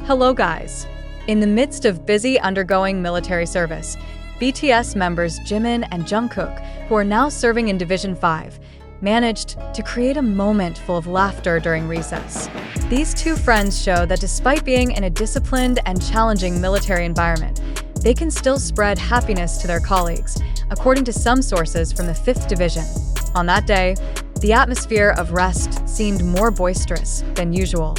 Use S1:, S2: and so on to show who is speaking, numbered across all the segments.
S1: Hello guys! In the midst of busy undergoing military service, BTS members Jimin and Jungkook, who are now serving in Division 5, managed to create a moment full of laughter during recess. These two friends show that despite being in a disciplined and challenging military environment, they can still spread happiness to their colleagues, according to some sources from the 5th Division. On that day, the atmosphere of rest seemed more boisterous than usual.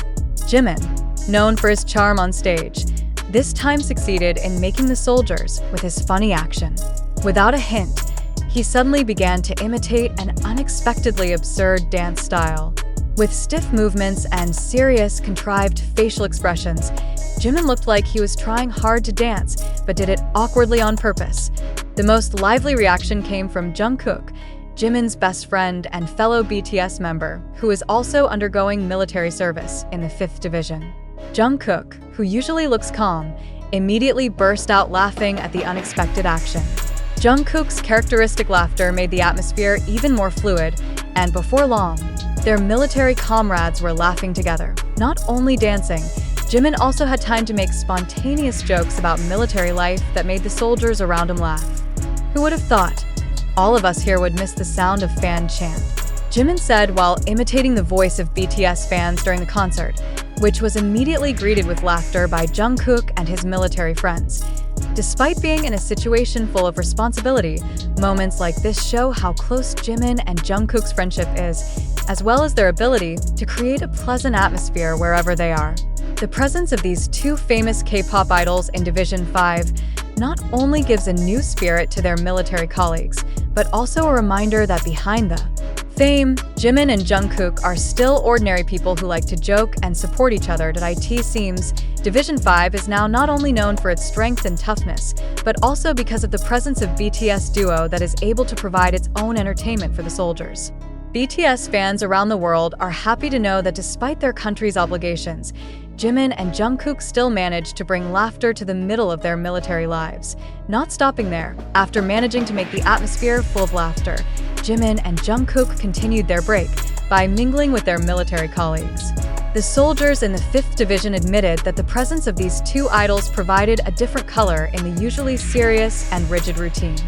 S1: Jimin, known for his charm on stage, this time succeeded in making the soldiers with his funny action. Without a hint, he suddenly began to imitate an unexpectedly absurd dance style. With stiff movements and serious, contrived facial expressions, Jimin looked like he was trying hard to dance, but did it awkwardly on purpose. The most lively reaction came from Jungkook, Jimin's best friend and fellow BTS member, who is also undergoing military service in the 5th Division. Jungkook, who usually looks calm, immediately burst out laughing at the unexpected action. Jungkook's characteristic laughter made the atmosphere even more fluid, and before long, their military comrades were laughing together. Not only dancing, Jimin also had time to make spontaneous jokes about military life that made the soldiers around him laugh. Who would have thought? All of us here would miss the sound of fan chant, Jimin said while imitating the voice of BTS fans during the concert, which was immediately greeted with laughter by Jungkook and his military friends. Despite being in a situation full of responsibility, moments like this show how close Jimin and Jungkook's friendship is, as well as their ability to create a pleasant atmosphere wherever they are. The presence of these two famous K-pop idols in Division 5 not only gives a new spirit to their military colleagues, but also a reminder that behind the fame, Jimin and Jungkook are still ordinary people who like to joke and support each other. It seems Division 5 is now not only known for its strength and toughness, but also because of the presence of BTS duo that is able to provide its own entertainment for the soldiers. BTS fans around the world are happy to know that despite their country's obligations, Jimin and Jungkook still managed to bring laughter to the middle of their military lives. Not stopping there, after managing to make the atmosphere full of laughter, Jimin and Jungkook continued their break by mingling with their military colleagues. The soldiers in the 5th Division admitted that the presence of these two idols provided a different color in the usually serious and rigid routine.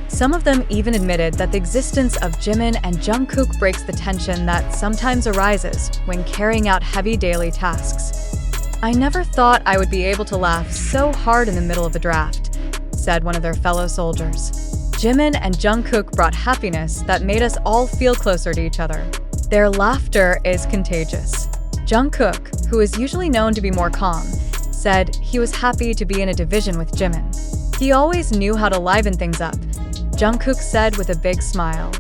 S1: Some of them even admitted that the existence of Jimin and Jungkook breaks the tension that sometimes arises when carrying out heavy daily tasks. "I never thought I would be able to laugh so hard in the middle of a draft," said one of their fellow soldiers. Jimin and Jungkook brought happiness that made us all feel closer to each other. Their laughter is contagious. Jungkook, who is usually known to be more calm, said he was happy to be in a division with Jimin. "He always knew how to liven things up," Jungkook said with a big smile.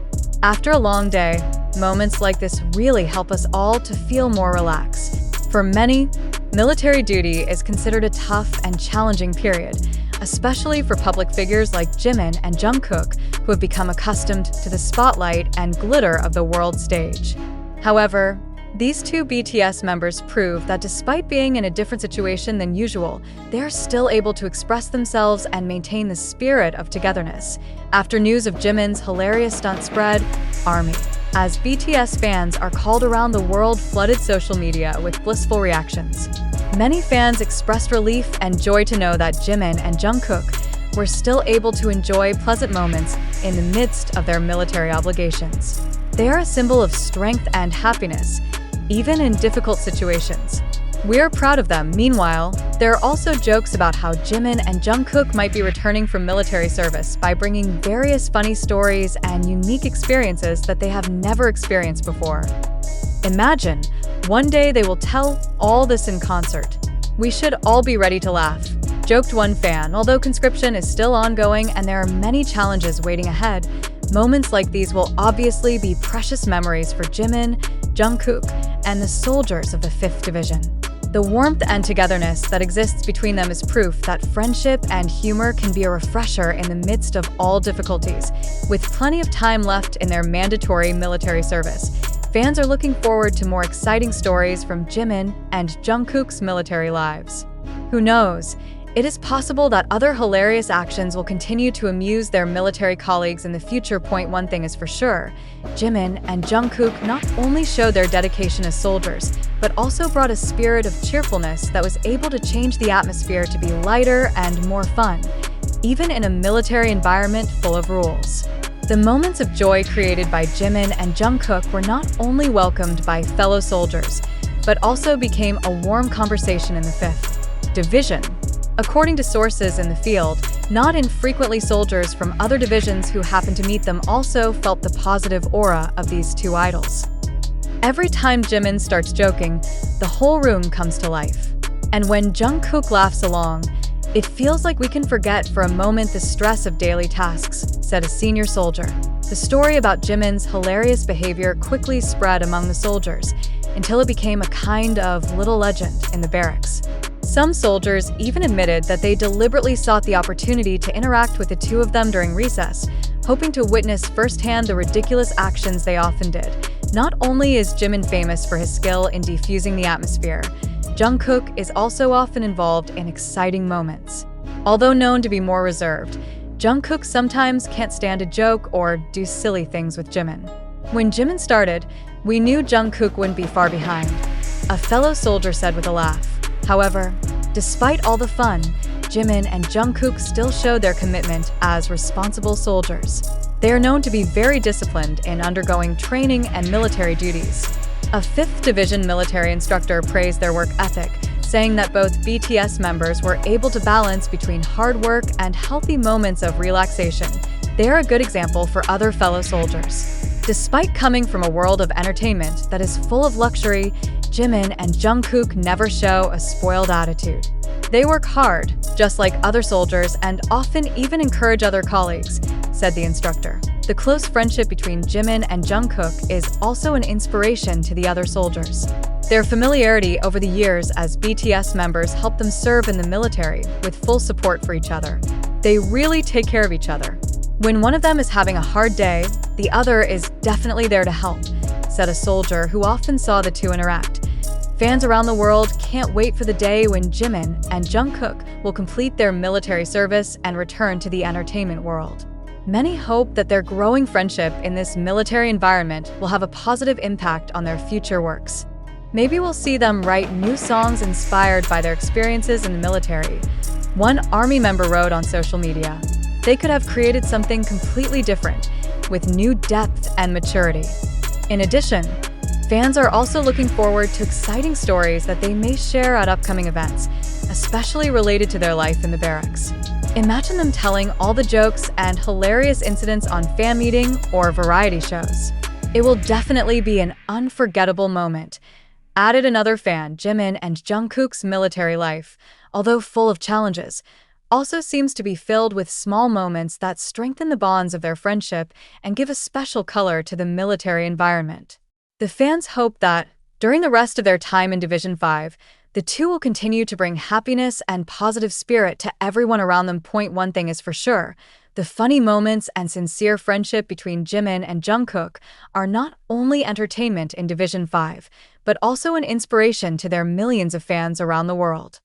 S1: "After a long day, moments like this really help us all to feel more relaxed." For many, military duty is considered a tough and challenging period, especially for public figures like Jimin and Jungkook, who have become accustomed to the spotlight and glitter of the world stage. However, these two BTS members prove that despite being in a different situation than usual, they are still able to express themselves and maintain the spirit of togetherness. After news of Jimin's hilarious stunt spread, ARMY, as BTS fans are called around the world, flooded social media with blissful reactions. Many fans expressed relief and joy to know that Jimin and Jungkook were still able to enjoy pleasant moments in the midst of their military obligations. They are a symbol of strength and happiness, even in difficult situations. We are proud of them. Meanwhile, there are also jokes about how Jimin and Jungkook might be returning from military service by bringing various funny stories and unique experiences that they have never experienced before. Imagine, one day they will tell all this in concert. "We should all be ready to laugh," joked one fan. Although conscription is still ongoing and there are many challenges waiting ahead, moments like these will obviously be precious memories for Jimin, Jungkook, and the soldiers of the 5th Division. The warmth and togetherness that exists between them is proof that friendship and humor can be a refresher in the midst of all difficulties. With plenty of time left in their mandatory military service, fans are looking forward to more exciting stories from Jimin and Jungkook's military lives. Who knows, It is possible that other hilarious actions will continue to amuse their military colleagues in the future. One thing is for sure, Jimin and Jungkook not only showed their dedication as soldiers, but also brought a spirit of cheerfulness that was able to change the atmosphere to be lighter and more fun, even in a military environment full of rules. The moments of joy created by Jimin and Jungkook were not only welcomed by fellow soldiers, but also became a warm conversation in the 5th Division. According to sources in the field, not infrequently soldiers from other divisions who happened to meet them also felt the positive aura of these two idols. Every time Jimin starts joking, the whole room comes to life. And when Jungkook laughs along, it feels like we can forget for a moment the stress of daily tasks, said a senior soldier. The story about Jimin's hilarious behavior quickly spread among the soldiers, until it became a kind of little legend in the barracks. Some soldiers even admitted that they deliberately sought the opportunity to interact with the two of them during recess, hoping to witness firsthand the ridiculous actions they often did. Not only is Jimin famous for his skill in defusing the atmosphere, Jungkook is also often involved in exciting moments. Although known to be more reserved, Jungkook sometimes can't stand a joke or do silly things with Jimin. When Jimin started, we knew Jungkook wouldn't be far behind, a fellow soldier said with a laugh. However, despite all the fun, Jimin and Jungkook still showed their commitment as responsible soldiers. They are known to be very disciplined in undergoing training and military duties. A 5th Division military instructor praised their work ethic, saying that both BTS members were able to balance between hard work and healthy moments of relaxation. They are a good example for other fellow soldiers. Despite coming from a world of entertainment that is full of luxury, Jimin and Jungkook never show a spoiled attitude. They work hard, just like other soldiers, and often even encourage other colleagues, said the instructor. The close friendship between Jimin and Jungkook is also an inspiration to the other soldiers. Their familiarity over the years as BTS members helped them serve in the military with full support for each other. They really take care of each other. When one of them is having a hard day, the other is definitely there to help, said a soldier who often saw the two interact. Fans around the world can't wait for the day when Jimin and Jungkook will complete their military service and return to the entertainment world. Many hope that their growing friendship in this military environment will have a positive impact on their future works. Maybe we'll see them write new songs inspired by their experiences in the military. One Army member wrote on social media, "They could have created something completely different, with new depth and maturity." In addition, fans are also looking forward to exciting stories that they may share at upcoming events, especially related to their life in the barracks. Imagine them telling all the jokes and hilarious incidents on fan meeting or variety shows. It will definitely be an unforgettable moment. Added another fan, Jimin and Jungkook's military life, although full of challenges, also seems to be filled with small moments that strengthen the bonds of their friendship and give a special color to the military environment. The fans hope that, during the rest of their time in Division 5, the two will continue to bring happiness and positive spirit to everyone around them. One thing is for sure, the funny moments and sincere friendship between Jimin and Jungkook are not only entertainment in Division 5, but also an inspiration to their millions of fans around the world.